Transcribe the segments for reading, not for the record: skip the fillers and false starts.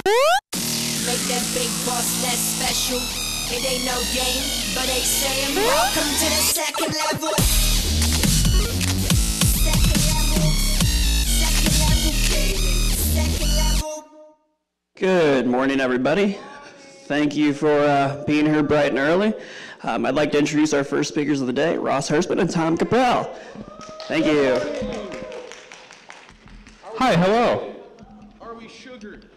Make that big boss less special. It ain't no game, but they saying welcome to the second level. Second level. Second level gaming. Second level. Good morning, everybody. Thank you for being here bright and early. I'd like to introduce our first speakers of the day, Ross Hersemann and Tom Caprel. Thank you. Hi, hello. Are we sugared?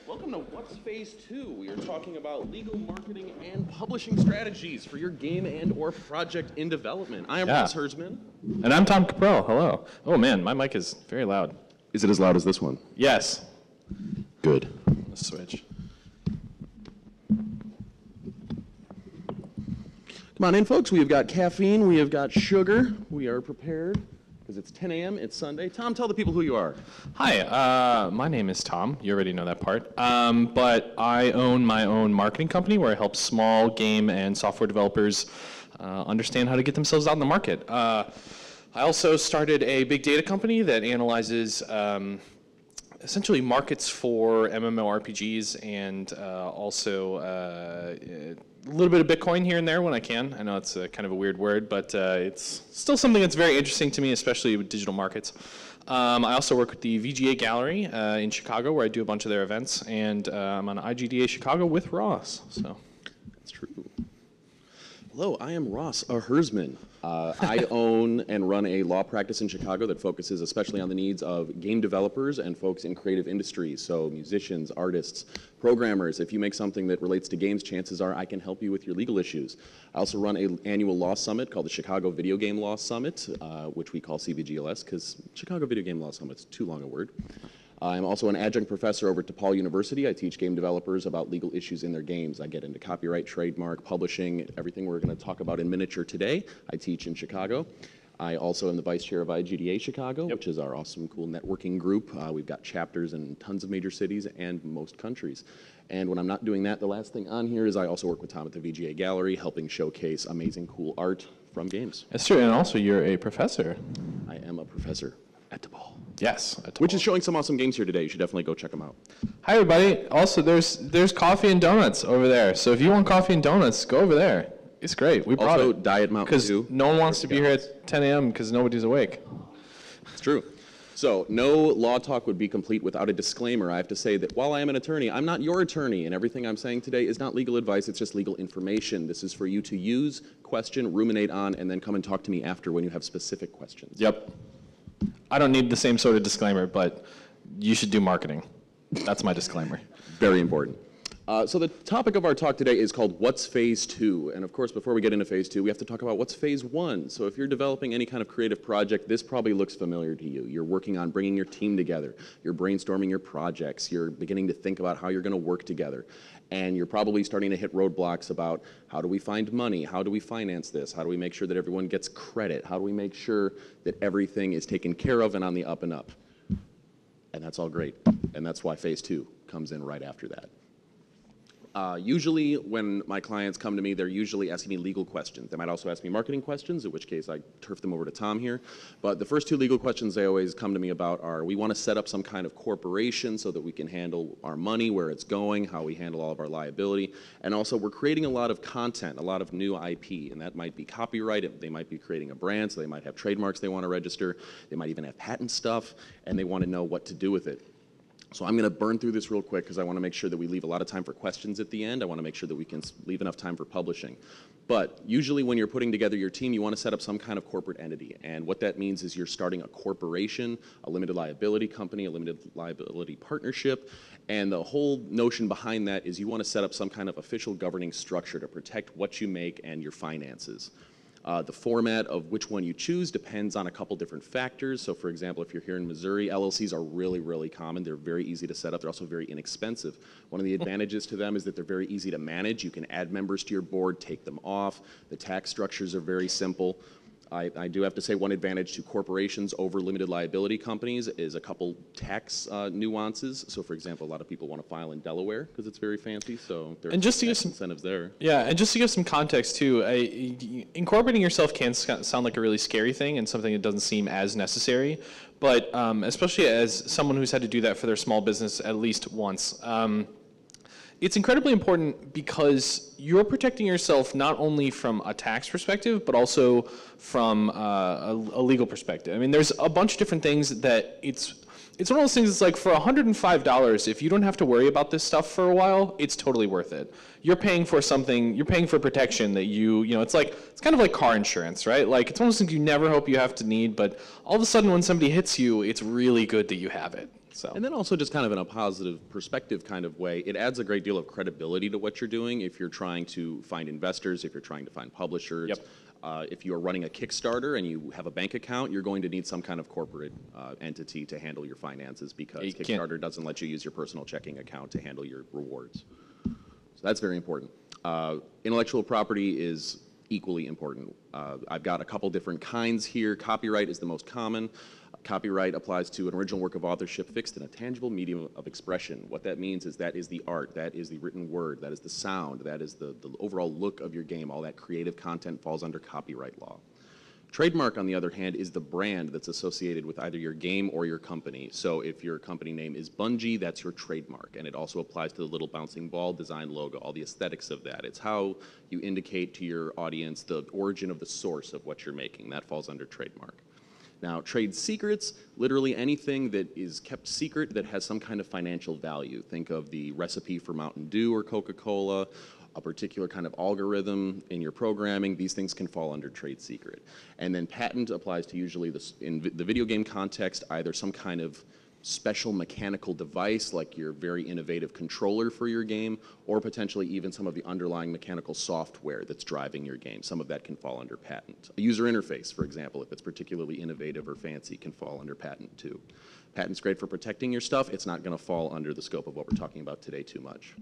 Welcome to What's Phase 2. We are talking about legal marketing and publishing strategies for your game and or project in development. I am Ross Hersemann. And I'm Tom Caprel. Hello. Oh man, my mic is very loud. Is it as loud as this one? Yes. Good. Let's switch. Come on in, folks. We have got caffeine. We have got sugar. We are prepared because it's 10 a.m. It's Sunday. Tom, tell the people who you are. Hi, my name is Tom. You already know that part. But I own my own marketing company where I help small game and software developers understand how to get themselves out in the market. I also started a big data company that analyzes essentially markets for MMORPGs and also a little bit of Bitcoin here and there when I can. I know it's kind of a weird word, but it's still something that's very interesting to me, especially with digital markets. I also work with the VGA Gallery in Chicago, where I do a bunch of their events, and I'm on IGDA Chicago with Ross. So that's true. Hello, I am Ross Hersemann. I own and run a law practice in Chicago that focuses especially on the needs of game developers and folks in creative industries, so musicians, artists, programmers. If you make something that relates to games, chances are I can help you with your legal issues. I also run an annual law summit called the Chicago Video Game Law Summit, which we call CVGLS because Chicago Video Game Law Summit is too long a word. I'm also an adjunct professor over at DePaul University. I teach game developers about legal issues in their games. I get into copyright, trademark, publishing, everything we're going to talk about in miniature today. I teach in Chicago. I also am the vice chair of IGDA Chicago, which is our awesome, cool networking group. We've got chapters in tons of major cities and most countries. And when I'm not doing that, the last thing on here is I also work with Tom at the VGA Gallery, helping showcase amazing, cool art from games. that's true, and also you're a professor. I am a professor at DePaul. Yes, which is showing some awesome games here today. You should definitely go check them out. Hi, everybody. Also, there's coffee and donuts over there. So if you want coffee and donuts, go over there. It's great. We brought also, it. Diet Mountain Dew. Because no one wants to be here at 10 a.m. because nobody's awake. It's true. So no law talk would be complete without a disclaimer. I have to say that while I am an attorney, I'm not your attorney, and everything I'm saying today is not legal advice. It's just legal information. This is for you to use, question, ruminate on, and then come and talk to me after when you have specific questions. Yep. I don't need the same sort of disclaimer, but you should do marketing. That's my disclaimer. Very important. So the topic of our talk today is called What's Phase 2? And of course, before we get into Phase 2, we have to talk about what's Phase 1. So if you're developing any kind of creative project, this probably looks familiar to you. You're working on bringing your team together. You're brainstorming your projects. You're beginning to think about how you're going to work together. And you're probably starting to hit roadblocks about how do we find money? How do we finance this? How do we make sure that everyone gets credit? How do we make sure that everything is taken care of and on the up and up? And that's all great. And that's why Phase 2 comes in right after that. Usually when my clients come to me, they're usually asking me legal questions. They might also ask me marketing questions, in which case I turf them over to Tom here. But the first two legal questions they always come to me about are, we want to set up some kind of corporation so that we can handle our money, where it's going, how we handle all of our liability. And also we're creating a lot of content, a lot of new IP, and that might be copyright. They might be creating a brand, so they might have trademarks they want to register. They might even have patent stuff, and they want to know what to do with it. So I'm going to burn through this real quick because I want to make sure that we leave a lot of time for questions at the end. I want to make sure that we can leave enough time for publishing. But usually when you're putting together your team, you want to set up some kind of corporate entity. And what that means is you're starting a corporation, a limited liability company, a limited liability partnership. And the whole notion behind that is you want to set up some kind of official governing structure to protect what you make and your finances. The format of which one you choose depends on a couple different factors. So for example, if you're here in Missouri, LLCs are really, really common. They're very easy to set up. They're also very inexpensive. One of the advantages to them is that they're very easy to manage. You can add members to your board, take them off. The tax structures are very simple. I do have to say one advantage to corporations over limited liability companies is a couple tax nuances. So, for example, a lot of people want to file in Delaware because it's very fancy, so there are tax incentives there. Yeah, and just to give some context too, incorporating yourself can sound like a really scary thing and something that doesn't seem as necessary, but especially as someone who's had to do that for their small business at least once. It's incredibly important because you're protecting yourself not only from a tax perspective, but also from a legal perspective. I mean, there's a bunch of different things that it's one of those things that's like for $105, if you don't have to worry about this stuff for a while, it's totally worth it. You're paying for something, you're paying for protection that you know, it's kind of like car insurance, right? Like it's one of those things you never hope you have to need, but all of a sudden when somebody hits you, it's really good that you have it. So. And then also just kind of in a positive perspective kind of way, it adds a great deal of credibility to what you're doing if you're trying to find investors, if you're trying to find publishers. Yep. If you are running a Kickstarter and you have a bank account, you're going to need some kind of corporate entity to handle your finances because Kickstarter doesn't let you use your personal checking account to handle your rewards. So that's very important. Intellectual property is equally important. I've got a couple different kinds here. Copyright is the most common. Copyright applies to an original work of authorship fixed in a tangible medium of expression. What that means is that is the art, that is the written word, that is the sound, that is the overall look of your game. All that creative content falls under copyright law. Trademark, on the other hand, is the brand that's associated with either your game or your company. So if your company name is Bungie, that's your trademark. And it also applies to the little bouncing ball design logo, all the aesthetics of that. It's how you indicate to your audience the origin of the source of what you're making. That falls under trademark. Now, trade secrets, literally anything that is kept secret that has some kind of financial value. Think of the recipe for Mountain Dew or Coca-Cola, a particular kind of algorithm in your programming. These things can fall under trade secret. And then patent applies to usually, in the video game context, either some kind of special mechanical device like your very innovative controller for your game, or potentially even some of the underlying mechanical software that's driving your game. Some of that can fall under patent. A user interface, for example, if it's particularly innovative or fancy, can fall under patent too. Patent's great for protecting your stuff. It's not going to fall under the scope of what we're talking about today too much.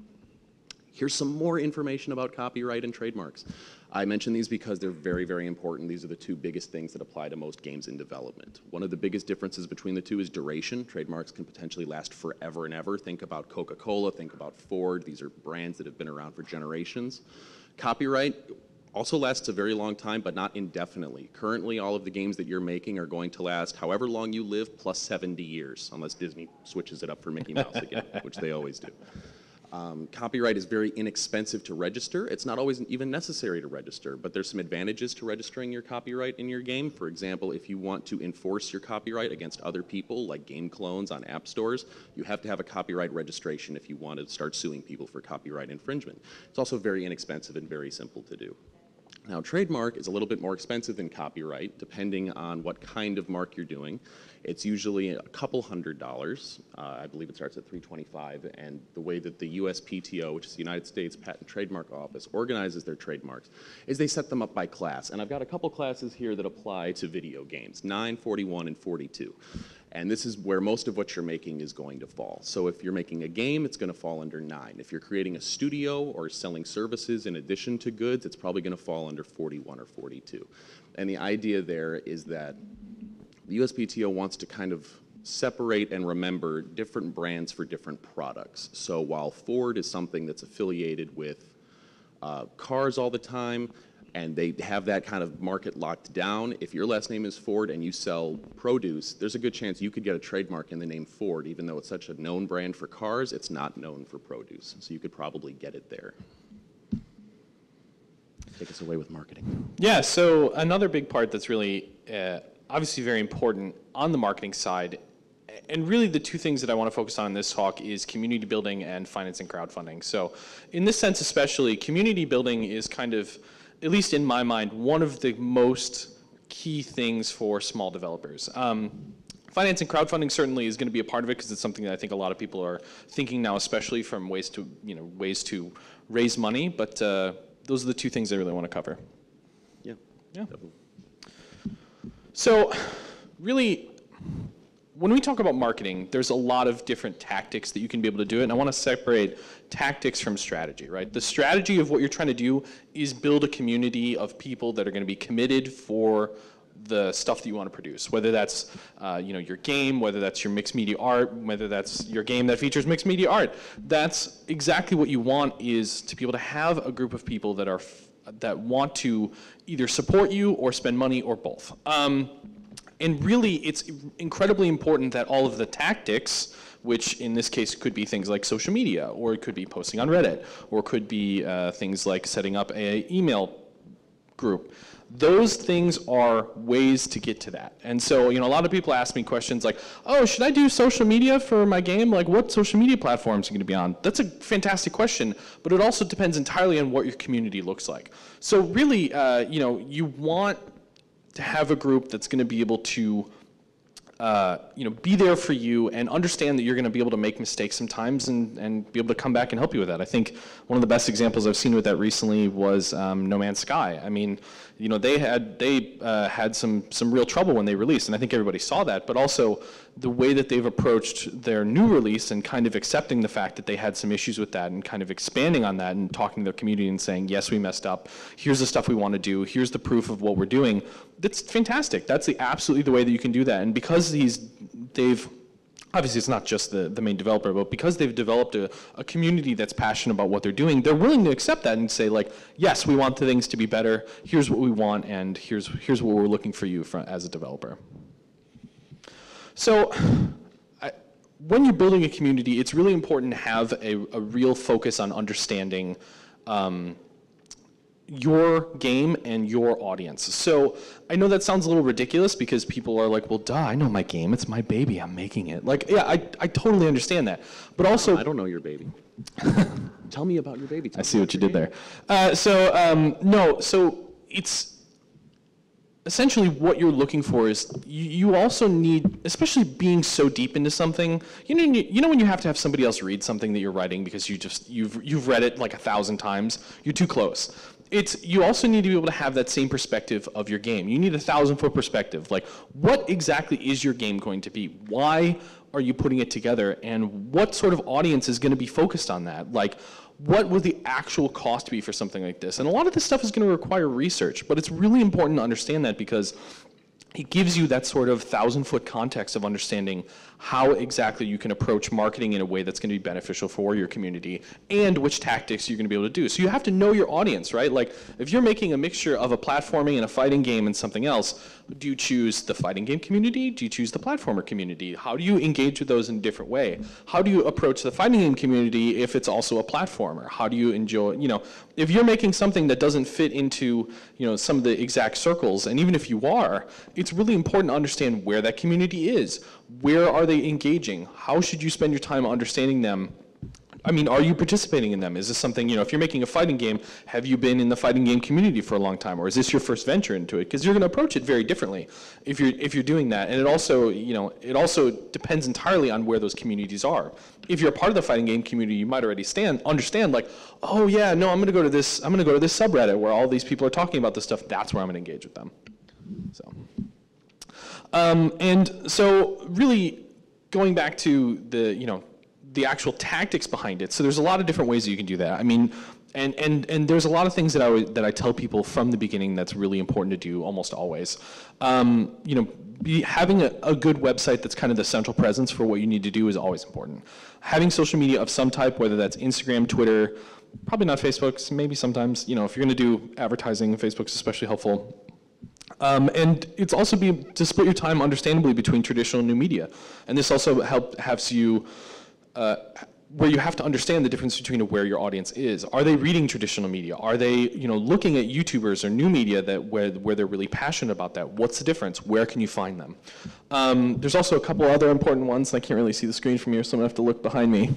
Here's some more information about copyright and trademarks. I mention these because they're very, very important. These are the two biggest things that apply to most games in development. One of the biggest differences between the two is duration. Trademarks can potentially last forever and ever. Think about Coca-Cola, think about Ford. These are brands that have been around for generations. Copyright also lasts a very long time, but not indefinitely. Currently, all of the games that you're making are going to last however long you live, plus 70 years, unless Disney switches it up for Mickey Mouse again, which they always do. Copyright is very inexpensive to register. It's not always even necessary to register, but there's some advantages to registering your copyright in your game. For example, if you want to enforce your copyright against other people, like game clones on app stores, you have to have a copyright registration if you want to start suing people for copyright infringement. It's also very inexpensive and very simple to do. Now, trademark is a little bit more expensive than copyright, depending on what kind of mark you're doing. It's usually a couple $100. I believe it starts at $325, and the way that the USPTO, which is the United States Patent and Trademark Office, organizes their trademarks is they set them up by class. And I've got a couple classes here that apply to video games, 9, 41, and 42. And this is where most of what you're making is going to fall. So if you're making a game, it's going to fall under 9. If you're creating a studio or selling services in addition to goods, it's probably going to fall under 41 or 42. And the idea there is that the USPTO wants to kind of separate and remember different brands for different products. So while Ford is something that's affiliated with cars all the time, and they have that kind of market locked down, if your last name is Ford and you sell produce, there's a good chance you could get a trademark in the name Ford. Even though it's such a known brand for cars, it's not known for produce. So you could probably get it there. Take us away with marketing. Yeah, so another big part that's really obviously very important on the marketing side, and really the two things that I want to focus on in this talk is community building and financing crowdfunding. So in this sense especially, community building is kind of, at least in my mind, one of the most key things for small developers. Financing crowdfunding certainly is going to be a part of it because it's something that I think a lot of people are thinking now, especially from ways to raise money, but those are the two things I really want to cover. Yeah. Definitely. So really, when we talk about marketing, there's a lot of different tactics that you can be able to do it, and I want to separate tactics from strategy, right? The strategy of what you're trying to do is build a community of people that are going to be committed for the stuff that you want to produce, whether that's your game, whether that's your mixed media art, whether that's your game that features mixed media art. That's exactly what you want, is to be able to have a group of people that want to either support you or spend money or both. And really, it's incredibly important that all of the tactics, which in this case could be things like social media, or it could be posting on Reddit, or it could be things like setting up an email group. Those things are ways to get to that. And so, a lot of people ask me questions like, oh, should I do social media for my game? Like, what social media platforms are you going to be on? That's a fantastic question, but it also depends entirely on what your community looks like. So really, you want to have a group that's going to be able to be there for you and understand that you're going to be able to make mistakes sometimes and be able to come back and help you with that. I think one of the best examples I've seen with that recently was No Man's Sky. I mean, they had some real trouble when they released, and I think everybody saw that, but also the way that they've approached their new release and kind of accepting the fact that they had some issues with that and kind of expanding on that and talking to their community and saying, yes, we messed up. Here's the stuff we want to do. Here's the proof of what we're doing. That's fantastic. That's absolutely the way that you can do that. And because they've obviously it's not just the main developer, but because they've developed a community that's passionate about what they're doing, they're willing to accept that and say, like, yes, we want the things to be better. Here's what we want, and here's what we're looking for you as a developer. So when you're building a community, it's really important to have a real focus on understanding your game and your audience. So I know that sounds a little ridiculous because people are like, well, duh, I know my game. It's my baby. I'm making it. Like, yeah, I totally understand that. But also... I don't know your baby. Tell me about your baby. I see what you did there. So it's... Essentially, what you're looking for is you also need, especially being so deep into something. You know when you have to have somebody else read something that you're writing because you've read it like 1,000 times. You're too close. You also need to be able to have that same perspective of your game. You need a 1,000-foot perspective. Like, what exactly is your game going to be? Why are you putting it together? And what sort of audience is going to be focused on that? Like, what would the actual cost be for something like this? And a lot of this stuff is going to require research, but it's really important to understand that because it gives you that sort of 1,000-foot context of understanding how exactly you can approach marketing in a way that's going to be beneficial for your community and which tactics you're going to be able to do. So you have to know your audience, right? Like, if you're making a mixture of a platforming and a fighting game and something else, do you choose the fighting game community? Do you choose the platformer community? How do you engage with those in a different way? How do you approach the fighting game community if it's also a platformer? How do you enjoy, if you're making something that doesn't fit into, some of the exact circles, and even if you are, it's really important to understand where that community is. Where are they engaging? How should you spend your time understanding them? I mean, are you participating in them? Is this something, if you're making a fighting game, have you been in the fighting game community for a long time? Or is this your first venture into it? Because you're going to approach it very differently if you're doing that. And it also, it also depends entirely on where those communities are. If you're a part of the fighting game community, you might already understand, like, oh yeah, no, I'm going to go to this subreddit where all these people are talking about this stuff. That's where I'm going to engage with them. So. And so really going back to the actual tactics behind it. So there's a lot of different ways that you can do that. I mean, and there's a lot of things that I tell people from the beginning that's really important to do almost always. Having a good website that's kind of the central presence for what you need to do is always important. Having social media of some type, whether that's Instagram, Twitter, probably not Facebook, maybe sometimes, if you're going to do advertising, Facebook's especially helpful. And it's also to split your time understandably between traditional and new media. And this also helps you, where you have to understand the difference between where your audience is. Are they reading traditional media? Are they, looking at YouTubers or new media where they're really passionate about that? What's the difference? Where can you find them? There's also a couple other important ones. I can't really see the screen from here, so I'm gonna have to look behind me.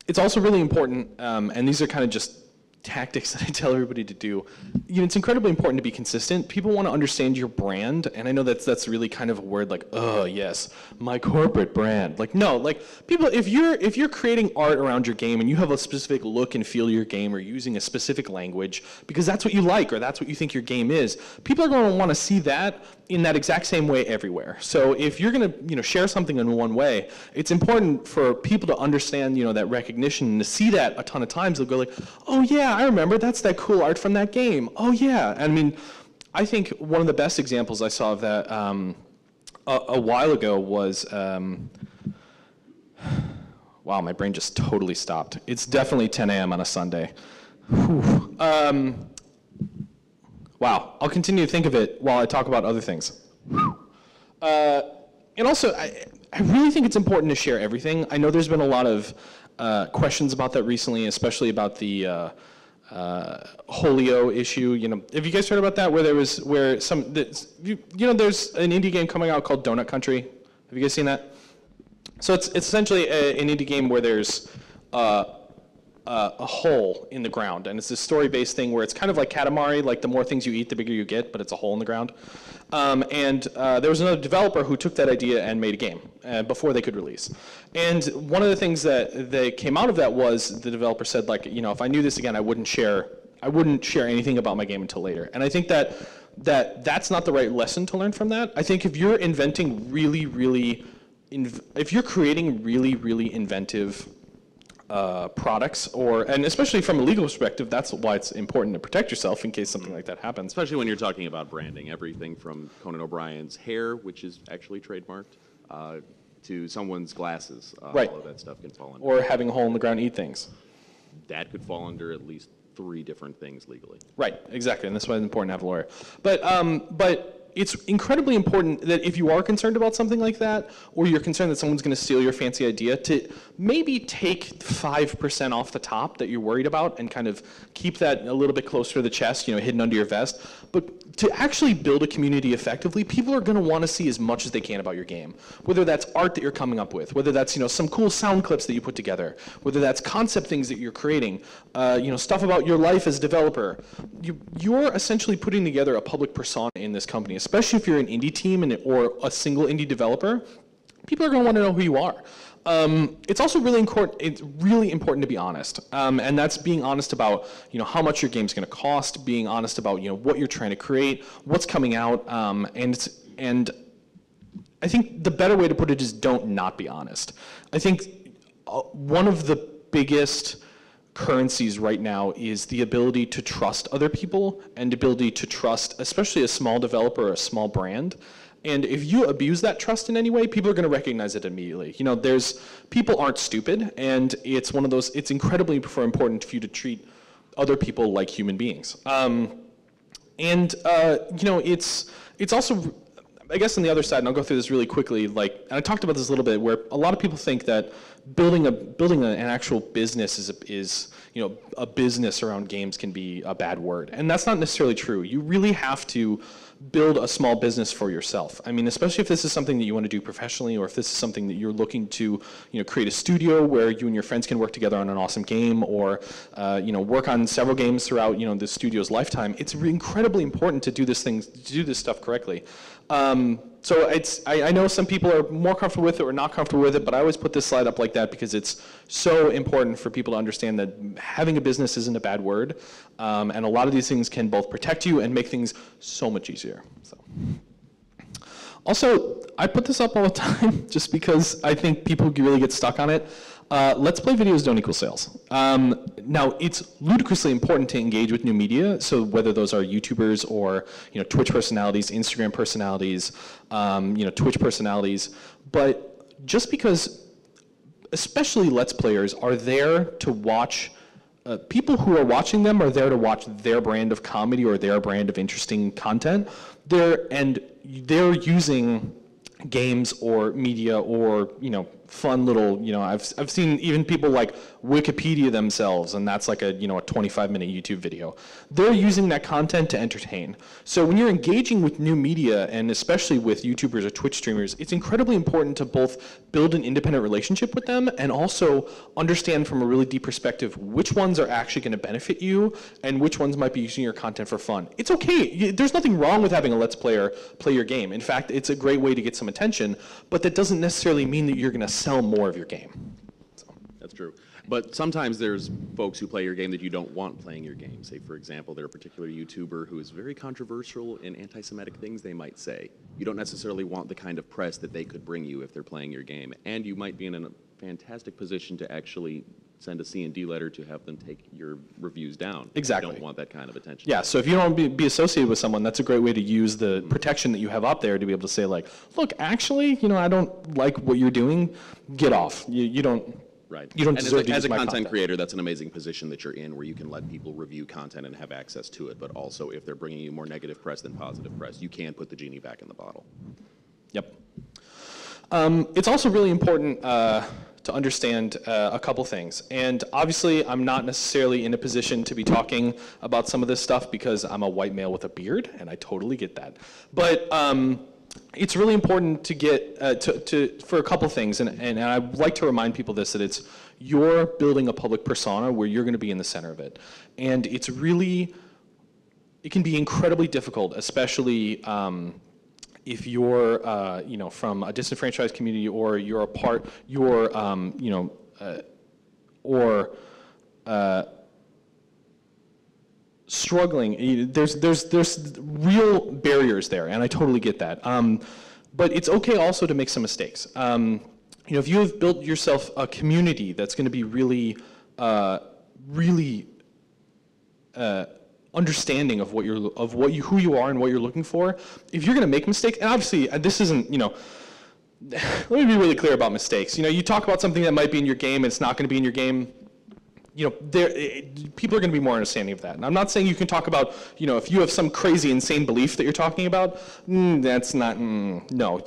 It's also really important, and these are kind of just tactics that I tell everybody to do. It's incredibly important to be consistent. People want to understand your brand, and I know that's really kind of a word like, oh yes, my corporate brand. Like, no, like people, if you're creating art around your game and you have a specific look and feel to your game or using a specific language because that's what you like or that's what you think your game is, people are going to want to see that in that exact same way everywhere. So if you're going to share something in one way, it's important for people to understand that recognition and to see that a ton of times. They'll go like, oh yeah, I remember, that's that cool art from that game. Oh yeah. I mean, I think one of the best examples I saw of that a while ago was, wow, my brain just totally stopped. It's definitely 10 a.m. on a Sunday. Wow, I'll continue to think of it while I talk about other things. And also, I really think it's important to share everything. I know there's been a lot of questions about that recently, especially about the Holio issue. Have you guys heard about that? There's an indie game coming out called Donut Country. Have you guys seen that? So it's essentially an indie game where there's a hole in the ground, and it's this story-based thing where it's kind of like Katamari, like the more things you eat, the bigger you get, but it's a hole in the ground. There was another developer who took that idea and made a game before they could release. And one of the things that came out of that was the developer said, like, if I knew this again, I wouldn't share anything about my game until later. And I think that's not the right lesson to learn from that. I think if you're inventing if you're creating really inventive products, and especially from a legal perspective, that's why it's important to protect yourself in case something like that happens. Especially when you're talking about branding, everything from Conan O'Brien's hair, which is actually trademarked, to someone's glasses. Right. All of that stuff can fall under. Or having a hole in the ground eat things. That could fall under at least 3 different things legally. Right, exactly, and that's why it's important to have a lawyer. But it's incredibly important that if you are concerned about something like that, or you're concerned that someone's going to steal your fancy idea, to maybe take 5% off the top that you're worried about and kind of keep that a little bit closer to the chest, hidden under your vest. But to actually build a community effectively, people are going to want to see as much as they can about your game. Whether that's art that you're coming up with, whether that's some cool sound clips that you put together, whether that's concept things that you're creating, stuff about your life as a developer. You're essentially putting together a public persona in this company, especially if you're an indie team or a single indie developer. People are going to want to know who you are. It's also really important. It's really important to be honest, and that's being honest about how much your game's going to cost, being honest about what you're trying to create, what's coming out, and I think the better way to put it is don't not be honest. I think one of the biggest currencies right now is the ability to trust other people and the ability to trust, especially a small developer or a small brand. And if you abuse that trust in any way, people are going to recognize it immediately. People aren't stupid, and it's one of those. It's incredibly important for you to treat other people like human beings. It's also, I guess, on the other side, and I'll go through this really quickly. And I talked about this a little bit, where a lot of people think that building an actual business is a business around games can be a bad word, and that's not necessarily true. You really have to build a small business for yourself. I mean, especially if this is something that you want to do professionally, or if this is something that you're looking to, create a studio where you and your friends can work together on an awesome game, or, work on several games throughout, the studio's lifetime. It's incredibly important to do this stuff correctly. So I know some people are more comfortable with it or not comfortable with it, but I always put this slide up like that because it's so important for people to understand that having a business isn't a bad word, and a lot of these things can both protect you and make things so much easier. So. Also, I put this up all the time just because I think people really get stuck on it. Let's Play videos don't equal sales. Now, it's ludicrously important to engage with new media, so whether those are YouTubers or Twitch personalities, Instagram personalities, Twitch personalities, but just because, especially Let's Players, are there to watch, people who are watching them are there to watch their brand of comedy or their brand of interesting content, they're using games or media or fun little I've seen even people like Wikipedia themselves, and that's like a 25-minute YouTube video. They're using that content to entertain. So when you're engaging with new media, and especially with YouTubers or Twitch streamers, it's incredibly important to both build an independent relationship with them and also understand from a really deep perspective which ones are actually going to benefit you and which ones might be using your content for fun. It's okay. There's nothing wrong with having a Let's Player play your game. In fact, it's a great way to get some attention, but that doesn't necessarily mean that you're going to sell more of your game. That's true. But sometimes there's folks who play your game that you don't want playing your game. Say, for example, they're a particular YouTuber who is very controversial in anti-Semitic things they might say. You don't necessarily want the kind of press that they could bring you if they're playing your game. And you might be in a fantastic position to actually send a C&D letter to have them take your reviews down. Exactly. You don't want that kind of attention. Yeah, so if you don't want to be associated with someone, that's a great way to use the protection that you have up there to be able to say, like, look, actually, I don't like what you're doing. Get off. You don't. Right. You don't deserve to use as a my content creator, that's an amazing position that you're in, where you can let people review content and have access to it. But also, if they're bringing you more negative press than positive press, you can put the genie back in the bottle. Yep. It's also really important to understand a couple things. And obviously, I'm not necessarily in a position to be talking about some of this stuff because I'm a white male with a beard, and I totally get that. But it's really important to get for a couple things, and I'd like to remind people this, that you're building a public persona where you're going to be in the center of it. And it can be incredibly difficult, especially if you're, from a disenfranchised community, or you're a part, struggling. There's real barriers there, and I totally get that. But it's okay also to make some mistakes. If you have built yourself a community that's going to be really understanding of who you are and what you're looking for, if you're going to make mistakes, and obviously this isn't, let me be really clear about mistakes. You talk about something that might be in your game and it's not going to be in your game. People are going to be more understanding of that. And I'm not saying you can talk about, if you have some crazy, insane belief that you're talking about, that's not, no,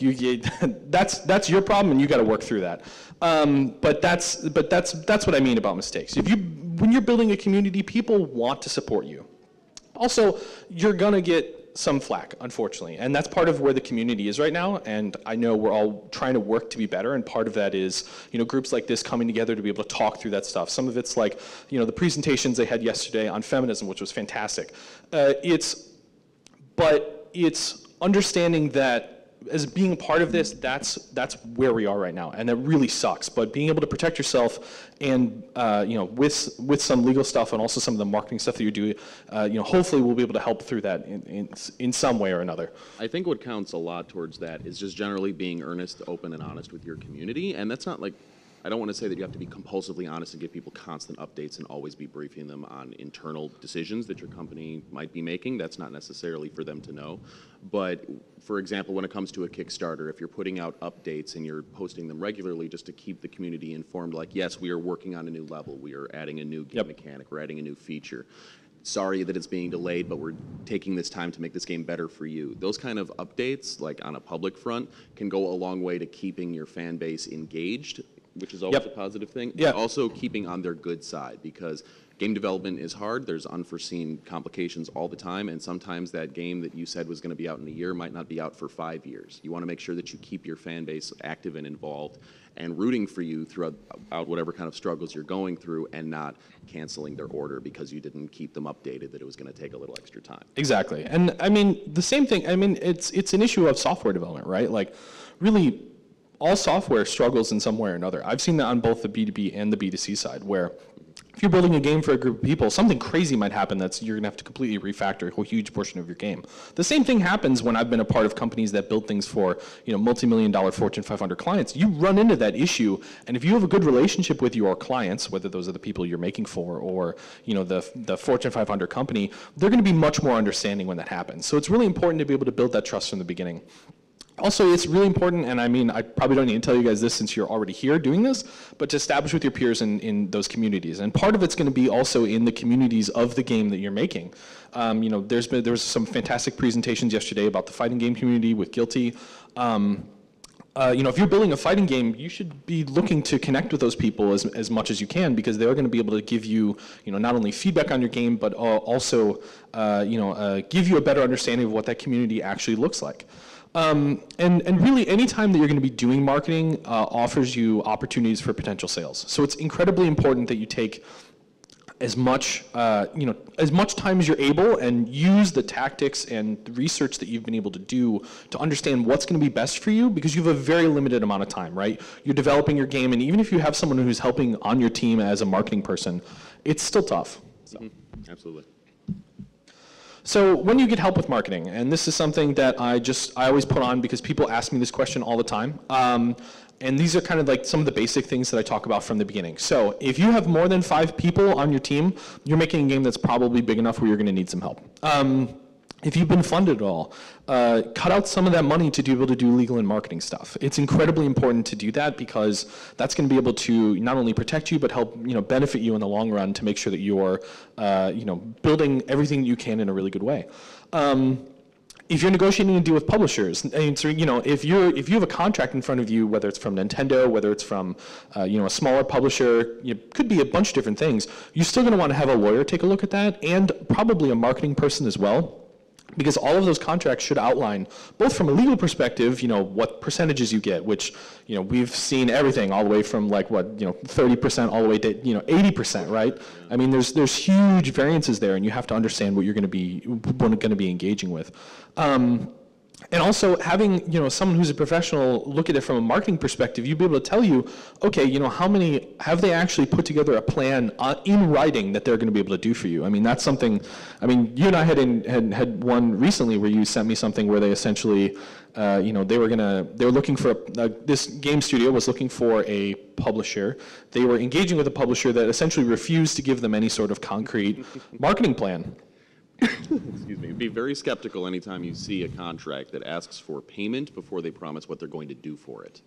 that's your problem, and you got to work through that. But that's what I mean about mistakes. When you're building a community, people want to support you. Also, you're going to get some flack, unfortunately, and that's part of where the community is right now, and I know we're all trying to work to be better, and part of that is, groups like this coming together to be able to talk through that stuff. Some of it's like, the presentations they had yesterday on feminism, which was fantastic. But it's understanding that as being a part of this, that's where we are right now, and that really sucks. But being able to protect yourself, and with some legal stuff and also some of the marketing stuff that you're doing, hopefully we'll be able to help through that in some way or another. I think what counts a lot towards that is just generally being earnest, open, and honest with your community, and that's not like, I don't want to say that you have to be compulsively honest and give people constant updates and always be briefing them on internal decisions that your company might be making. That's not necessarily for them to know. But for example, when it comes to a Kickstarter, if you're putting out updates and you're posting them regularly just to keep the community informed, like, yes, we are working on a new level, we are adding a new game mechanic, we're adding a new feature. Sorry that it's being delayed, but we're taking this time to make this game better for you. Those kind of updates, like on a public front, can go a long way to keeping your fan base engaged, which is always a positive thing, but also keeping on their good side, because game development is hard. There's unforeseen complications all the time, and sometimes that game that you said was going to be out in a year might not be out for 5 years. You want to make sure that you keep your fan base active and involved and rooting for you throughout whatever kind of struggles you're going through, and not canceling their order because you didn't keep them updated that it was going to take a little extra time. Exactly. And I mean, the same thing, it's an issue of software development, right? Like, really, all software struggles in some way or another. I've seen that on both the B2B and the B2C side, where if you're building a game for a group of people, something crazy might happen you're going to have to completely refactor a huge portion of your game. The same thing happens when I've been a part of companies that build things for, multi-million-dollar Fortune 500 clients. You run into that issue, and if you have a good relationship with your clients, whether those are the people you're making for or, the Fortune 500 company, they're going to be much more understanding when that happens. So it's really important to be able to build that trust from the beginning. Also, it's really important, and I probably don't need to tell you guys this since you're already here doing this, but to establish with your peers in those communities. And part of it's going to be also in the communities of the game that you're making. There was some fantastic presentations yesterday about the fighting game community with Guilty. If you're building a fighting game, you should be looking to connect with those people as much as you can, because they're going to be able to give you, not only feedback on your game, but also, give you a better understanding of what that community actually looks like. And really, any time that you're going to be doing marketing offers you opportunities for potential sales. So it's incredibly important that you take as much, as much time as you're able, and use the tactics and the research that you've been able to do to understand what's going to be best for you, because you have a very limited amount of time, right? You're developing your game, and even if you have someone who's helping on your team as a marketing person, it's still tough. So. Absolutely. So when you get help with marketing, and this is something that I always put on because people ask me this question all the time. And these are kind of like some of the basic things that I talk about from the beginning. So if you have more than 5 people on your team, you're making a game that's probably big enough where you're going to need some help. If you've been funded at all, cut out some of that money to be able to do legal and marketing stuff. It's incredibly important to do that because that's going to be able to not only protect you but help benefit you in the long run to make sure that you're building everything you can in a really good way. If you're negotiating a deal with publishers, and so, if you have a contract in front of you, whether it's from Nintendo, whether it's from a smaller publisher, it could be a bunch of different things. You're still going to want to have a lawyer take a look at that, and probably a marketing person as well, because all of those contracts should outline, both from a legal perspective, what percentages you get, which we've seen everything all the way from 30% all the way to 80%, right? I mean, there's huge variances there, and you have to understand what you're going to be engaging with. And also having someone who's a professional look at it from a marketing perspective, you'd be able to tell you, okay, how many have they actually put together a plan in writing that they're going to be able to do for you? I mean, that's something. I mean, you and I had one recently where you sent me something where they essentially, they were looking for this game studio was looking for a publisher. They were engaging with a publisher that essentially refused to give them any sort of concrete marketing plan. Excuse me. Be very skeptical anytime you see a contract that asks for payment before they promise what they're going to do for it.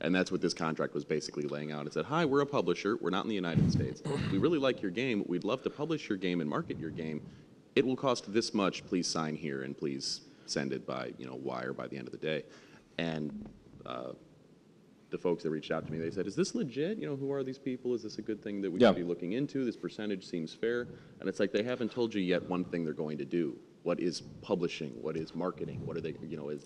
And that's what this contract was basically laying out. It said, hi, we're a publisher. We're not in the United States. We really like your game. We'd love to publish your game and market your game. It will cost this much. Please sign here and please send it by wire by the end of the day. And the folks that reached out to me, they said, is this legit? Who are these people? Is this a good thing that we should be looking into? This percentage seems fair. And it's like they haven't told you yet one thing they're going to do. What is publishing? What is marketing? What are they,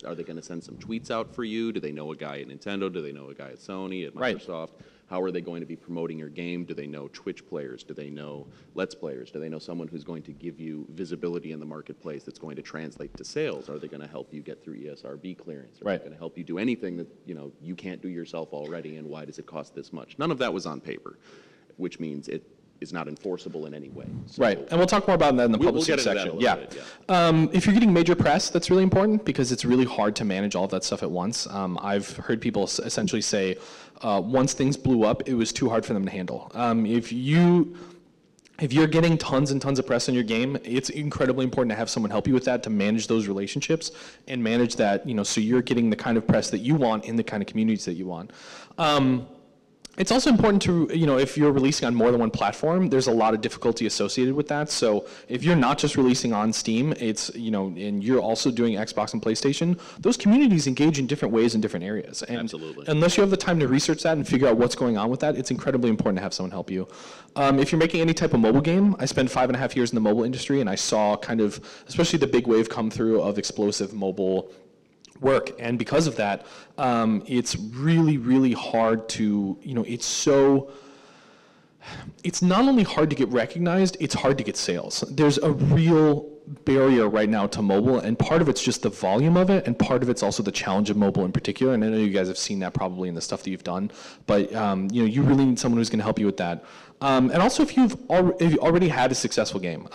are they going to send some tweets out for you? Do they know a guy at Nintendo? Do they know a guy at Sony, at Microsoft? Right. How are they going to be promoting your game? Do they know Twitch players? Do they know Let's Players? Do they know someone who's going to give you visibility in the marketplace that's going to translate to sales? Are they going to help you get through ESRB clearance? Are they going to help you do anything that you can't do yourself already, and why does it cost this much? None of that was on paper, which means it is not enforceable in any way. So right, and we'll talk more about that in the publishing section. If you're getting major press, that's really important because it's really hard to manage all of that stuff at once. I've heard people essentially say, once things blew up, it was too hard for them to handle. If you're getting tons and tons of press on your game, it's incredibly important to have someone help you with that, to manage those relationships and manage that, so you're getting the kind of press that you want in the kind of communities that you want. It's also important to, if you're releasing on more than one platform, there's a lot of difficulty associated with that. So if you're not just releasing on Steam, it's, and you're also doing Xbox and PlayStation, those communities engage in different ways in different areas. And absolutely. Unless you have the time to research that and figure out what's going on with that, it's incredibly important to have someone help you. If you're making any type of mobile game, I spent 5.5 years in the mobile industry, and I saw kind of, especially the big wave come through of explosive mobile work, and because of that, it's really, really hard to, it's not only hard to get recognized, it's hard to get sales. There's a real barrier right now to mobile, and part of it's just the volume of it, and part of it's also the challenge of mobile in particular, and I know you guys have seen that probably in the stuff that you've done, but you really need someone who's going to help you with that. And also if you've already had a successful game.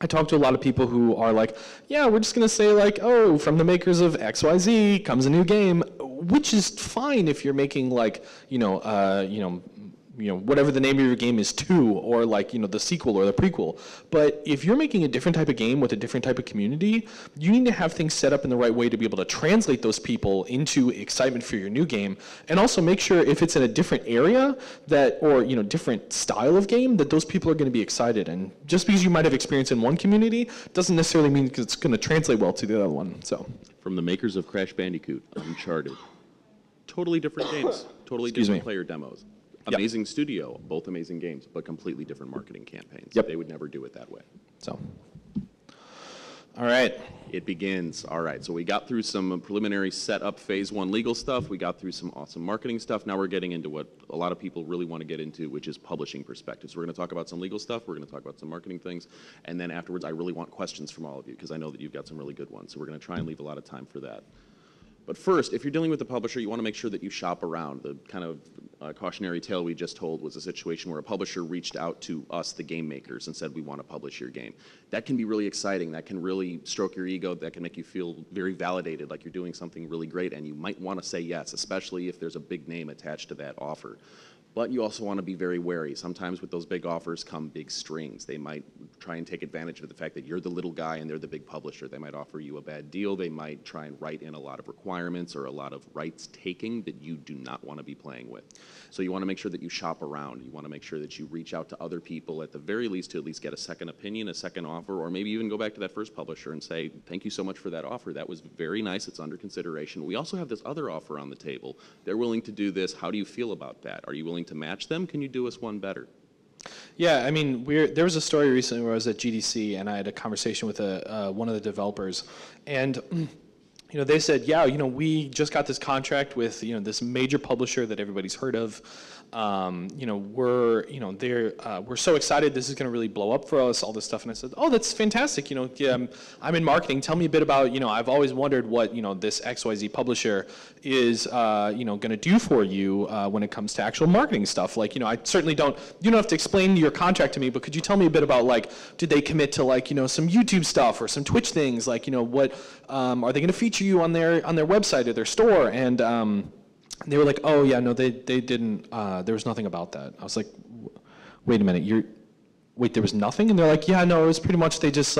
I talk to a lot of people who are like, yeah, we're just going to say like, oh, from the makers of XYZ comes a new game, which is fine if you're making like, whatever the name of your game is 2, or like, the sequel or the prequel. But if you're making a different type of game with a different type of community, you need to have things set up in the right way to be able to translate those people into excitement for your new game, and also make sure if it's in a different area or different style of game, that those people are going to be excited. And just because you might have experience in one community doesn't necessarily mean it's going to translate well to the other one. So, from the makers of Crash Bandicoot, Uncharted, totally different games, totally different player demos. Amazing studio, both amazing games, but completely different marketing campaigns. They would never do it that way. So, all All right. It begins. All right, so we got through some preliminary setup phase 1 legal stuff. We got through some awesome marketing stuff. Now we're getting into what a lot of people really want to get into, which is publishing perspectives. We're going to talk about some legal stuff. We're going to talk about some marketing things. And then afterwards, I really want questions from all of you because I know that you've got some really good ones. So we're going to try and leave a lot of time for that. But first, if you're dealing with a publisher, you want to make sure that you shop around. The kind of cautionary tale we just told was a situation where a publisher reached out to us, the game makers, and said, we want to publish your game. That can be really exciting. That can really stroke your ego. That can make you feel very validated, like you're doing something really great, and you might want to say yes, especially if there's a big name attached to that offer. But you also want to be very wary. Sometimes with those big offers come big strings. They might try and take advantage of the fact that you're the little guy and they're the big publisher. They might offer you a bad deal. They might try and write in a lot of requirements or a lot of rights taking that you do not want to be playing with. So you want to make sure that you shop around. You want to make sure that you reach out to other people at the very least to at least get a second opinion, a second offer, or maybe even go back to that first publisher and say, thank you so much for that offer. That was very nice. It's under consideration. We also have this other offer on the table. They're willing to do this. How do you feel about that? Are you willing to match them? Can you do us one better? Yeah, I mean, there was a story recently where I was at GDC and I had a conversation with one of the developers, and they said, yeah, we just got this contract with this major publisher that everybody's heard of. We're so excited. This is going to really blow up for us. All this stuff, and I said, oh, that's fantastic. I'm in marketing. Tell me a bit about. I've always wondered what this XYZ publisher is going to do for you when it comes to actual marketing stuff. Like I certainly don't. You don't have to explain your contract to me, but could you tell me a bit about did they commit to some YouTube stuff or some Twitch things? What are they going to feature you on their website or their store? And they were like, oh yeah, no, they didn't. There was nothing about that. I was like, wait a minute, wait, there was nothing? And they're like, yeah, no, it was pretty much they just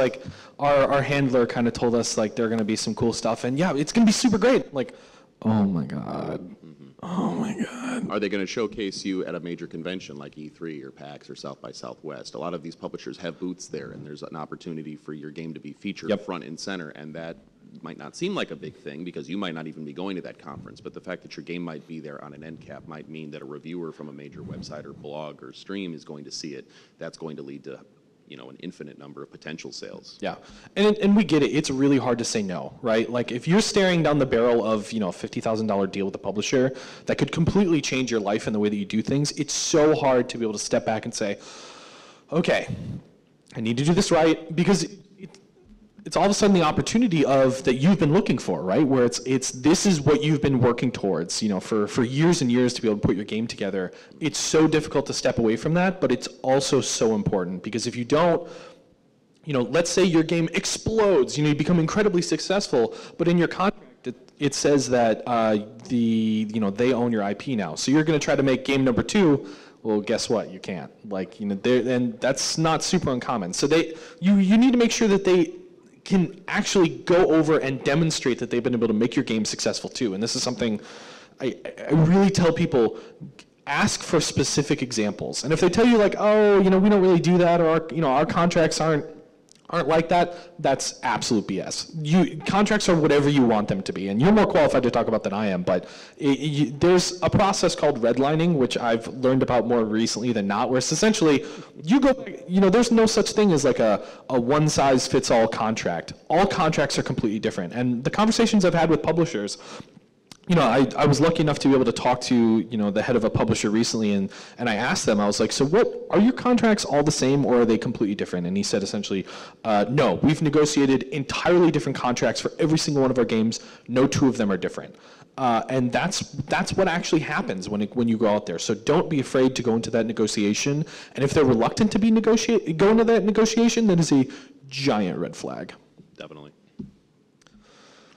our handler kind of told us there are going to be some cool stuff, and yeah, it's going to be super great. I'm like, oh my god. Oh my God. Are they going to showcase you at a major convention like E3 or PAX or South by Southwest? A lot of these publishers have booths there, and there's an opportunity for your game to be featured front and center, and that might not seem like a big thing because you might not even be going to that conference, but the fact that your game might be there on an end cap might mean that a reviewer from a major website or blog or stream is going to see it. That's going to lead to an infinite number of potential sales. Yeah, and we get it. It's really hard to say no, right? Like if you're staring down the barrel of a $50,000 deal with a publisher that could completely change your life and the way that you do things, it's so hard to be able to step back and say, okay, I need to do this right, because it's all of a sudden the opportunity that you've been looking for, right? Where this is what you've been working towards, for years and years to be able to put your game together. It's so difficult to step away from that, but it's also so important because if you don't, let's say your game explodes, you become incredibly successful, but in your contract it says that they own your IP now. So you're going to try to make game number 2. Well, guess what? You can't. And that's not super uncommon. So you need to make sure that they can actually go over and demonstrate that they've been able to make your game successful too. And this is something I really tell people, ask for specific examples. And if they tell you oh, we don't really do that, or our contracts aren't like that, that's absolute BS. Contracts are whatever you want them to be, and you're more qualified to talk about than I am, but there's a process called redlining, which I've learned about more recently than not, where it's essentially, there's no such thing as a one-size-fits-all contract. All contracts are completely different, and the conversations I've had with publishers, I was lucky enough to be able to talk to, the head of a publisher recently, and I asked them, I was like, so are your contracts all the same, or are they completely different? And he said essentially, no, we've negotiated entirely different contracts for every single one of our games. No two of them are different. And that's what actually happens when you go out there. So don't be afraid to go into that negotiation. And if they're reluctant to go into that negotiation, that is a giant red flag. Definitely.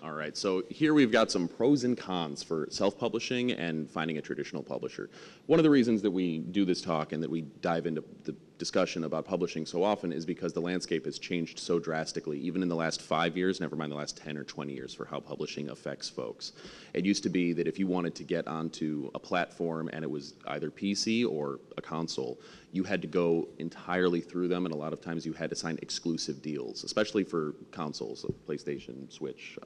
All right, so here we've got some pros and cons for self-publishing and finding a traditional publisher. One of the reasons that we do this talk and that we dive into the discussion about publishing so often is because the landscape has changed so drastically, even in the last 5 years, never mind the last 10 or 20 years, for how publishing affects folks. It used to be that if you wanted to get onto a platform and it was either PC or a console, you had to go entirely through them, and a lot of times you had to sign exclusive deals, especially for consoles, PlayStation, Switch,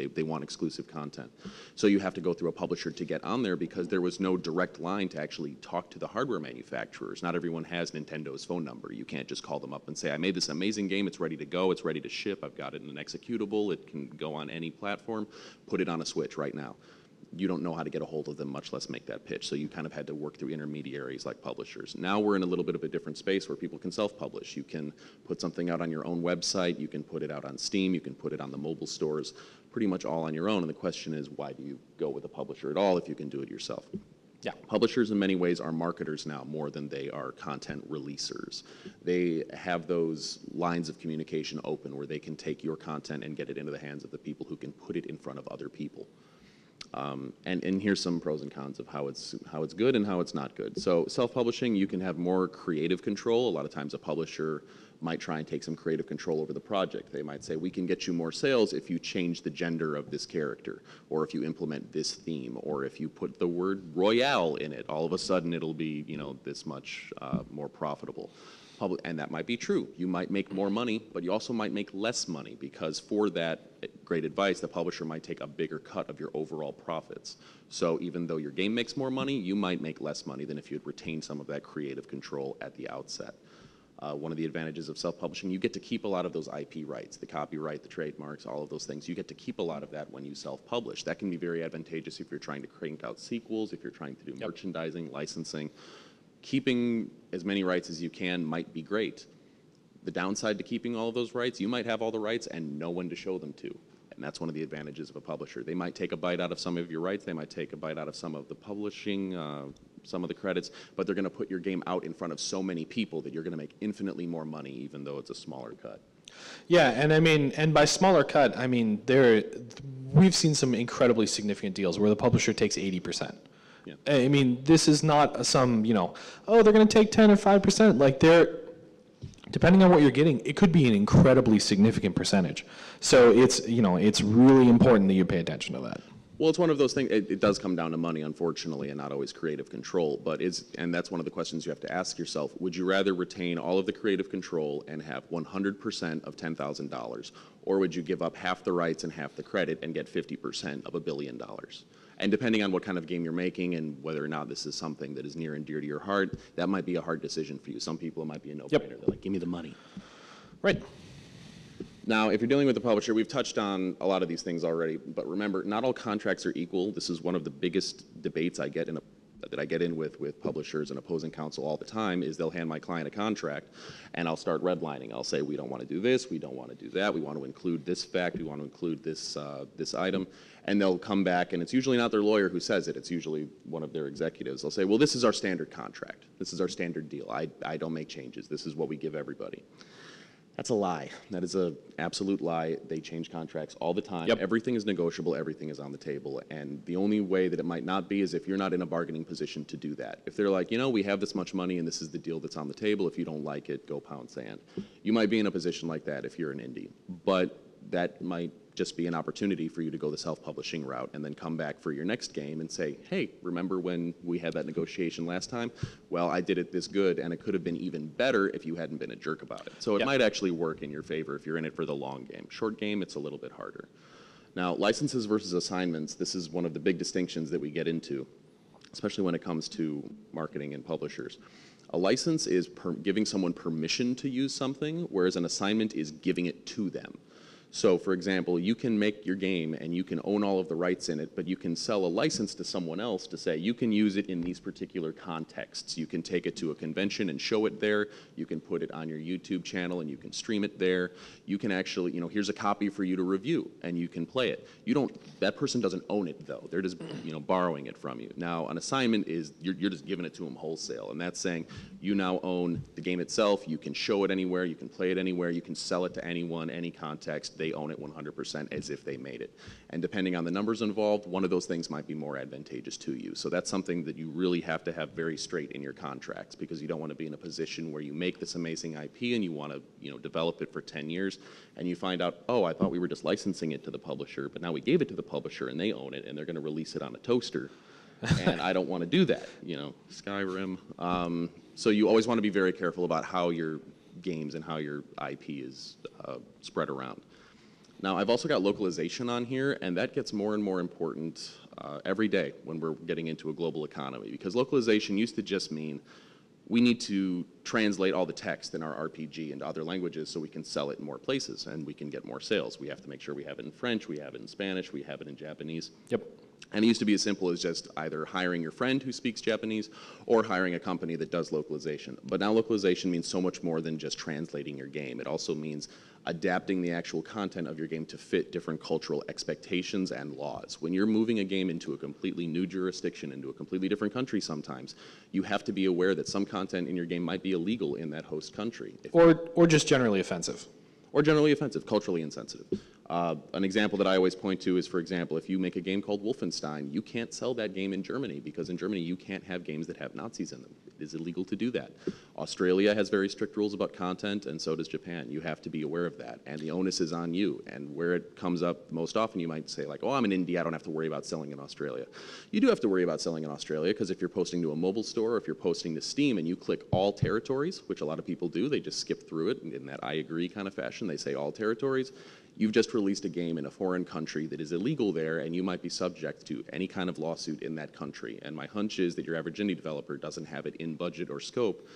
They want exclusive content. So you have to go through a publisher to get on there because there was no direct line to actually talk to the hardware manufacturers. Not everyone has Nintendo's phone number. You can't just call them up and say, I made this amazing game, it's ready to go, it's ready to ship, I've got it in an executable, it can go on any platform, put it on a Switch right now. You don't know how to get a hold of them, much less make that pitch. So you kind of had to work through intermediaries like publishers. Now we're in a little bit of a different space where people can self-publish. You can put something out on your own website, you can put it out on Steam, you can put it on the mobile stores, pretty much all on your own. And the question is, why do you go with a publisher at all if you can do it yourself? Yeah. Publishers in many ways are marketers now more than they are content releasers. They have those lines of communication open where they can take your content and get it into the hands of the people who can put it in front of other people. And here's some pros and cons of how it's good and how it's not good. So self-publishing, you can have more creative control. A lot of times a publisher might try and take some creative control over the project. They might say, we can get you more sales if you change the gender of this character, or if you implement this theme, or if you put the word Royale in it. All of a sudden it'll be, this much more profitable. And that might be true. You might make more money, but you also might make less money because for that great advice, the publisher might take a bigger cut of your overall profits. So even though your game makes more money, you might make less money than if you had retained some of that creative control at the outset. One of the advantages of self-publishing, you get to keep a lot of those IP rights, the copyright, the trademarks, all of those things. You get to keep a lot of that when you self-publish. That can be very advantageous if you're trying to crank out sequels, if you're trying to do merchandising, licensing. Keeping as many rights as you can might be great. The downside to keeping all of those rights, you might have all the rights and no one to show them to. And that's one of the advantages of a publisher. They might take a bite out of some of your rights, they might take a bite out of some of the publishing, some of the credits, but they're going to put your game out in front of so many people that you're going to make infinitely more money even though it's a smaller cut. Yeah, and by smaller cut, we've seen some incredibly significant deals where the publisher takes 80%. Yeah. I mean, this is not some, they're going to take 10 or 5%. Like, depending on what you're getting, it could be an incredibly significant percentage. So it's really important that you pay attention to that. Well, it's one of those things, it does come down to money, unfortunately, and not always creative control. And that's one of the questions you have to ask yourself. Would you rather retain all of the creative control and have 100% of $10,000? Or would you give up half the rights and half the credit and get 50% of $1 billion? And depending on what kind of game you're making and whether or not this is something that is near and dear to your heart, that might be a hard decision for you. Some people, it might be a no-brainer. They're like, give me the money. Right. Now, if you're dealing with a publisher, we've touched on a lot of these things already, but remember, not all contracts are equal. This is one of the biggest debates I get in with publishers and opposing counsel all the time, is they'll hand my client a contract and I'll start redlining. I'll say, we don't want to do this, we don't want to do that, we want to include this fact, we want to include this item. And they'll come back, and it's usually not their lawyer who says it, it's usually one of their executives. They'll say, well, this is our standard contract. This is our standard deal. I don't make changes. This is what we give everybody. That's a lie. That is an absolute lie. They change contracts all the time. Yep. Everything is negotiable. Everything is on the table. And the only way that it might not be is if you're not in a bargaining position to do that. If they're like, we have this much money and this is the deal that's on the table. If you don't like it, go pound sand. You might be in a position like that if you're an indie. But that might just be an opportunity for you to go the self-publishing route and then come back for your next game and say, hey, remember when we had that negotiation last time? Well, I did it this good, and it could have been even better if you hadn't been a jerk about it. So it might actually work in your favor if you're in it for the long game. Short game, it's a little bit harder. Now, licenses versus assignments, this is one of the big distinctions that we get into, especially when it comes to marketing and publishers. A license is giving someone permission to use something, whereas an assignment is giving it to them. So, for example, you can make your game and you can own all of the rights in it, but you can sell a license to someone else to say, you can use it in these particular contexts. You can take it to a convention and show it there. You can put it on your YouTube channel and you can stream it there. You can actually, here's a copy for you to review and you can play it. That person doesn't own it though. They're just, borrowing it from you. Now, an assignment is, you're just giving it to them wholesale, and that's saying you now own the game itself. You can show it anywhere. You can play it anywhere. You can sell it to anyone, any context. They own it 100% as if they made it. And depending on the numbers involved, one of those things might be more advantageous to you. So that's something that you really have to have very straight in your contracts, because you don't want to be in a position where you make this amazing IP and you want to develop it for 10 years and you find out, oh, I thought we were just licensing it to the publisher, but now we gave it to the publisher and they own it and they're going to release it on a toaster. And I don't want to do that, Skyrim. So you always want to be very careful about how your games and how your IP is spread around. Now, I've also got localization on here, and that gets more and more important every day when we're getting into a global economy, because localization used to just mean we need to translate all the text in our RPG into other languages so we can sell it in more places and we can get more sales. We have to make sure we have it in French, we have it in Spanish, we have it in Japanese. Yep. And it used to be as simple as just either hiring your friend who speaks Japanese or hiring a company that does localization. But now localization means so much more than just translating your game. It also means adapting the actual content of your game to fit different cultural expectations and laws. When you're moving a game into a completely new jurisdiction, into a completely different country sometimes, you have to be aware that some content in your game might be illegal in that host country. Or just generally offensive. Or generally offensive, culturally insensitive. An example that I always point to is, for example, if you make a game called Wolfenstein, you can't sell that game in Germany because in Germany you can't have games that have Nazis in them. It is illegal to do that. Australia has very strict rules about content, and so does Japan. You have to be aware of that, and the onus is on you. And where it comes up most often, you might say like, oh, I'm in India, I don't have to worry about selling in Australia. You do have to worry about selling in Australia because if you're posting to a mobile store, or if you're posting to Steam and you click all territories, which a lot of people do, they just skip through it in that I agree kind of fashion, they say all territories. You've just released a game in a foreign country that is illegal there, and you might be subject to any kind of lawsuit in that country. And my hunch is that your average indie developer doesn't have it in budget or scope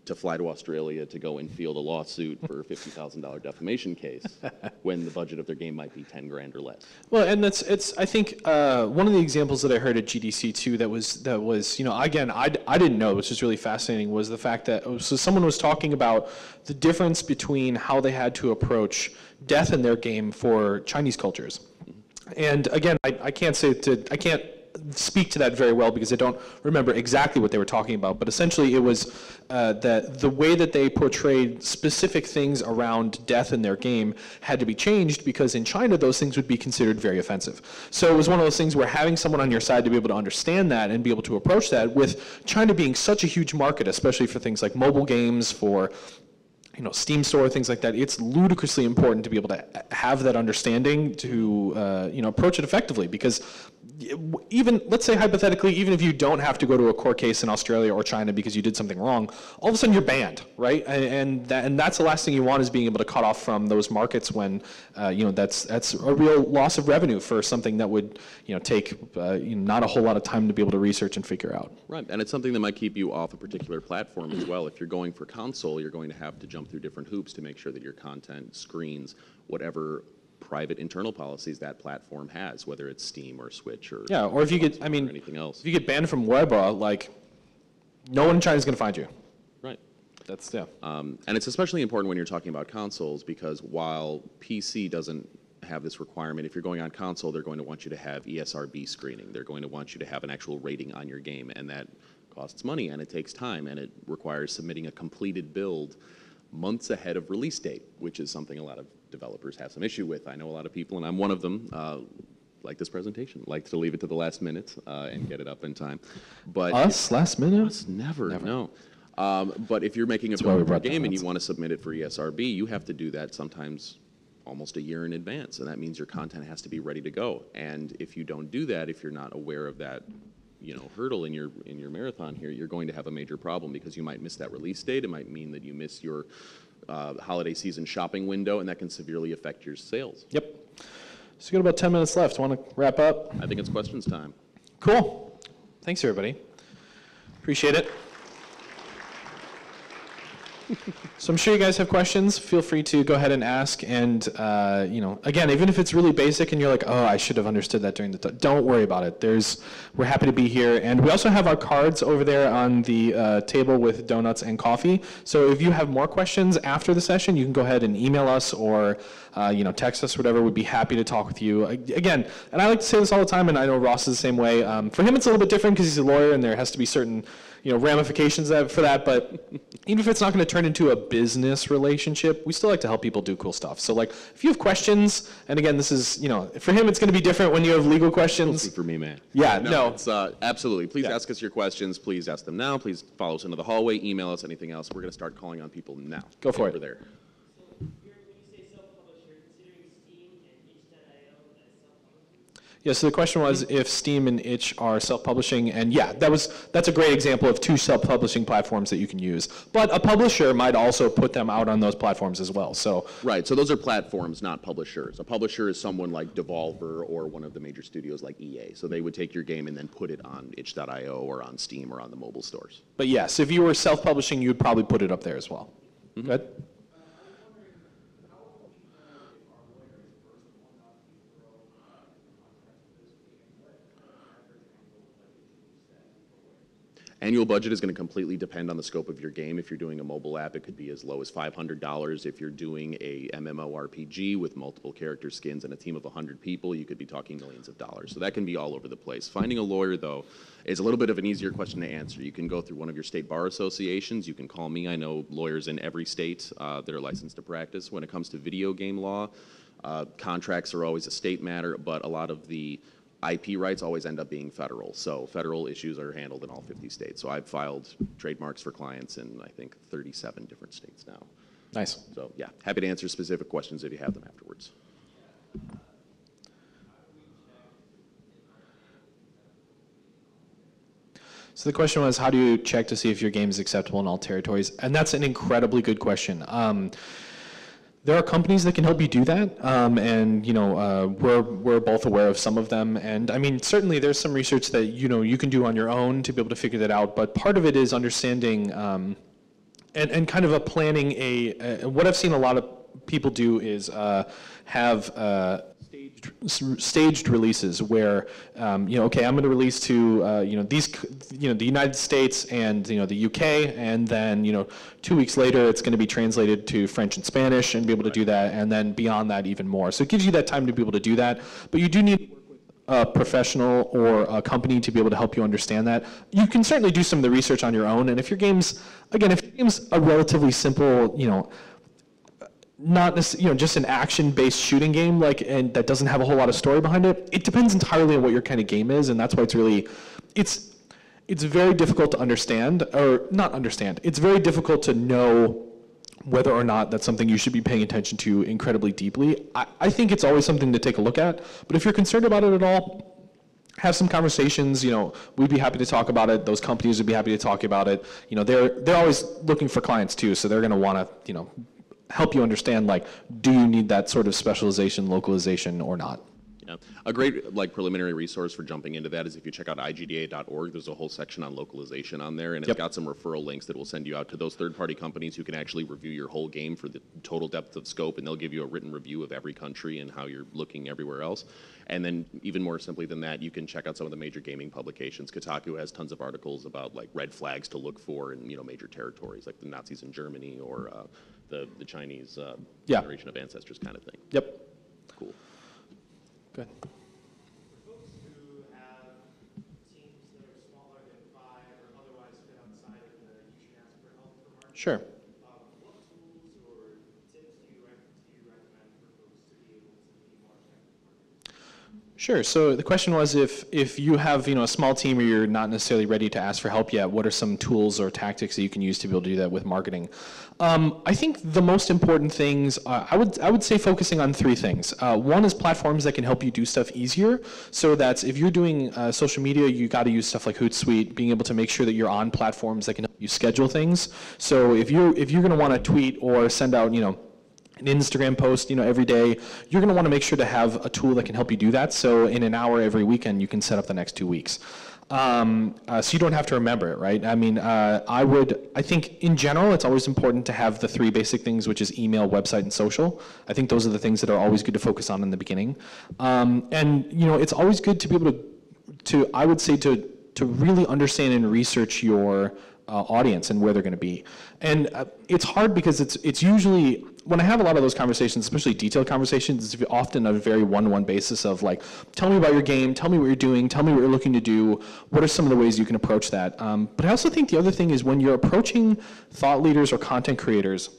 to fly to Australia to go and field a lawsuit for a $50,000 defamation case when the budget of their game might be 10 grand or less. Well, and I think one of the examples that I heard at GDC too that was again I didn't know, which is really fascinating, was the fact that so someone was talking about the difference between how they had to approach death in their game for Chinese cultures. And again, I can't speak to that very well because I don't remember exactly what they were talking about, but essentially it was that the way that they portrayed specific things around death in their game had to be changed because in China those things would be considered very offensive. So it was one of those things where having someone on your side to be able to understand that and be able to approach that, with China being such a huge market, especially for things like mobile games, for Steam store, things like that, it's ludicrously important to be able to have that understanding to approach it effectively, because even, let's say hypothetically, even if you don't have to go to a court case in Australia or China because you did something wrong, all of a sudden you're banned, right? And that's the last thing you want, is being able to cut off from those markets when that's a real loss of revenue for something that would take not a whole lot of time to be able to research and figure out. Right, and it's something that might keep you off a particular platform as well. If you're going for console, you're going to have to jump through different hoops to make sure that your content screens whatever private internal policies that platform has, whether it's Steam or Switch or or if you get, anything else. If you get banned from WebA, like no one in China is going to find you. Right. That's and it's especially important when you're talking about consoles, because while PC doesn't have this requirement, if you're going on console, they're going to want you to have ESRB screening. They're going to want you to have an actual rating on your game, and that costs money and it takes time, and it requires submitting a completed build months ahead of release date, which is something a lot of developers have some issue with. I know a lot of people, and I'm one of them, like this presentation, like to leave it to the last minute and get it up in time. But last minute? Us, never. No. But if you're making a game and you want to submit it for ESRB, you have to do that sometimes almost a year in advance, and that means your content has to be ready to go. And if you don't do that, if you're not aware of that hurdle in your marathon here, you're going to have a major problem, because you might miss that release date. It might mean that you miss your holiday season shopping window, and that can severely affect your sales. Yep. So we got about 10 minutes left. Want to wrap up? I think it's questions time. Cool. Thanks, everybody. Appreciate it. So I'm sure you guys have questions. Feel free to go ahead and ask. And again, even if it's really basic and you're like, oh, I should have understood that during the don't worry about it. We're happy to be here. And we also have our cards over there on the table with donuts and coffee. So if you have more questions after the session, you can go ahead and email us or text us, whatever. We'd be happy to talk with you. Again, and I like to say this all the time, and I know Ross is the same way. For him, it's a little bit different because he's a lawyer, and there has to be certain ramifications for that, but even if it's not going to turn into a business relationship, we still like to help people do cool stuff. So if you have questions, and again, this is, for him it's going to be different when you have legal questions. For me, man. Yeah, no. It's, absolutely. Please ask us your questions. Please ask them now. Please follow us into the hallway, email us, anything else. We're going to start calling on people now. Go for it. Over there. Yeah, so the question was if Steam and itch are self-publishing, and yeah, that's a great example of two self-publishing platforms that you can use. But a publisher might also put them out on those platforms as well. So right, so those are platforms, not publishers. A publisher is someone like Devolver or one of the major studios like EA. So they would take your game and then put it on itch.io or on Steam or on the mobile stores. But yes, if you were self-publishing, you'd probably put it up there as well. Mm-hmm. Good. Annual budget is going to completely depend on the scope of your game. If you're doing a mobile app, it could be as low as $500. If you're doing a MMORPG with multiple character skins and a team of 100 people, you could be talking millions of dollars. So that can be all over the place. Finding a lawyer, though, is a little bit of an easier question to answer. You can go through one of your state bar associations. You can call me. I know lawyers in every state that are licensed to practice. When it comes to video game law, contracts are always a state matter, but a lot of the IP rights always end up being federal. So federal issues are handled in all 50 states. So I've filed trademarks for clients in, I think, 37 different states now. Nice. So yeah, happy to answer specific questions if you have them afterwards. So the question was, how do you check to see if your game is acceptable in all territories? And that's an incredibly good question. There are companies that can help you do that, and we're both aware of some of them. And I mean, certainly there's some research that you can do on your own to be able to figure that out. But part of it is understanding and kind of planning what I've seen a lot of people do is have staged releases where okay, I'm going to release to the United States and the UK, and then 2 weeks later it's going to be translated to French and Spanish and be able to do that, and then beyond that even more. So it gives you that time to be able to do that, but you do need to work with a professional or a company to be able to help you understand that. You can certainly do some of the research on your own, and if your game's a relatively simple, not just an action-based shooting game, and that doesn't have a whole lot of story behind it. It depends entirely on what your kind of game is, and that's why it's very difficult to understand, or not understand. It's very difficult to know whether or not that's something you should be paying attention to incredibly deeply. I think it's always something to take a look at, but if you're concerned about it at all, have some conversations. We'd be happy to talk about it. Those companies would be happy to talk about it. They're always looking for clients too, so they're going to want to help you understand, do you need that sort of specialization, localization, or not? Yeah. A great preliminary resource for jumping into that is if you check out igda.org, there's a whole section on localization on there, and it's got some referral links that will send you out to those third-party companies who can actually review your whole game for the total depth of scope, and they'll give you a written review of every country and how you're looking everywhere else. And then even more simply than that, you can check out some of the major gaming publications. Kotaku has tons of articles about red flags to look for in major territories, like the Nazis in Germany or the Chinese generation of ancestors kind of thing. Yep. Cool. Good. For folks who have teams that are smaller than 5 or otherwise fit outside of the you should ask for help for marketing, Sure. what tools or tips do you recommend for folks to be able to be more effective marketers? Sure. So the question was, if you have a small team or you're not necessarily ready to ask for help yet, what are some tools or tactics that you can use to be able to do that with marketing? I think the most important things, I would say focusing on 3 things. One is platforms that can help you do stuff easier. So that's if you're doing social media, you got to use stuff like Hootsuite, being able to make sure that you're on platforms that can help you schedule things. So if you're going to want to tweet or send out an Instagram post, every day, you're going to want to make sure to have a tool that can help you do that. So in an hour every weekend, you can set up the next 2 weeks. So you don't have to remember it, right? I mean, I think in general, it's always important to have the 3 basic things, which is email, website, and social. I think those are the things that are always good to focus on in the beginning. And it's always good to be able to I would say to really understand and research your audience and where they're going to be. And it's hard because it's usually, when I have a lot of those conversations, especially detailed conversations, it's often a very one-to-one basis of tell me about your game, tell me what you're doing, tell me what you're looking to do, what are some of the ways you can approach that. But I also think the other thing is when you're approaching thought leaders or content creators,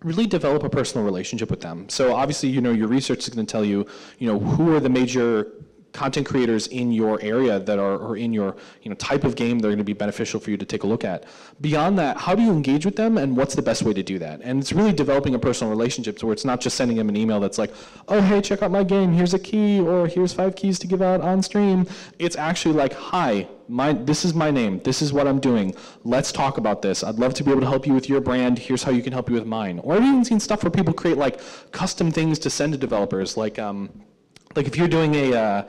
really develop a personal relationship with them. So obviously, your research is going to tell you, who are the major content creators in your area that are, or in your type of game that are going to be beneficial for you to take a look at. Beyond that, how do you engage with them, and what's the best way to do that? And it's really developing a personal relationship where it's not just sending them an email that's like, oh, hey, check out my game, here's a key, or here's 5 keys to give out on stream. It's actually like, hi, this is my name, this is what I'm doing, let's talk about this. I'd love to be able to help you with your brand, here's how you can help you with mine. Or I've even seen stuff where people create like custom things to send to developers, like if you're doing an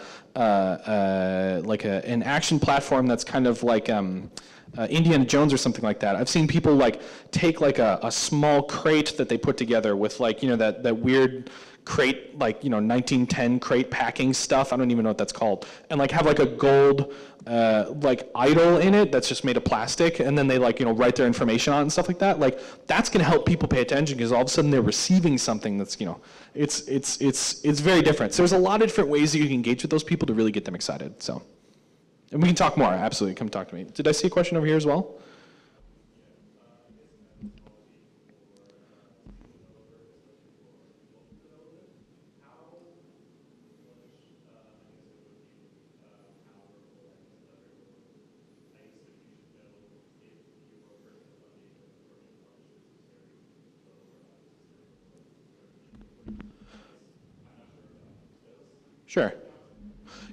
action platform that's kind of like Indiana Jones or something like that. I've seen people like take like a small crate that they put together with like that weird crate, like 1910 crate packing stuff. I don't even know what that's called, and like have like a gold like idol in it that's just made of plastic, and then they like write their information on it and stuff like that. Like that's going to help people pay attention because all of a sudden they're receiving something that's it's very different. So there's a lot of different ways that you can engage with those people to really get them excited. So, and we can talk more. Absolutely, come talk to me. Did I see a question over here as well? Sure.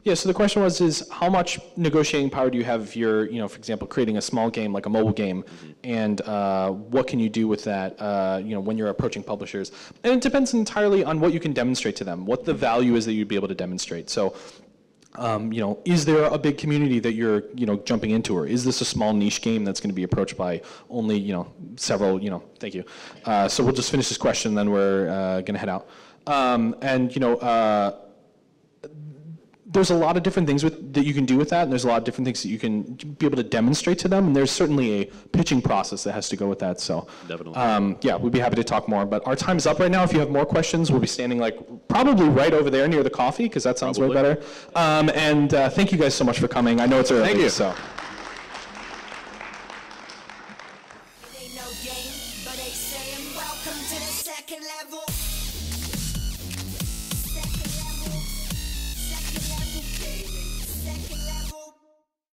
Yeah, so the question is how much negotiating power do you have if you're, for example, creating a small game like a mobile game, and what can you do with that, when you're approaching publishers? And it depends entirely on what you can demonstrate to them, what the value is that you'd be able to demonstrate. So, is there a big community that you're, jumping into, or is this a small niche game that's going to be approached by only, several, thank you. So we'll just finish this question, and then we're going to head out. There's a lot of different things that you can do with that, and there's a lot of different things that you can be able to demonstrate to them, and there's certainly a pitching process that has to go with that. So, definitely. Yeah, we'd be happy to talk more, but our time's up right now. If you have more questions, we'll be standing like probably right over there near the coffee, because that sounds way better. Thank you guys so much for coming. I know it's early. Thank you. So. It ain't no game, but they saying welcome to the second level.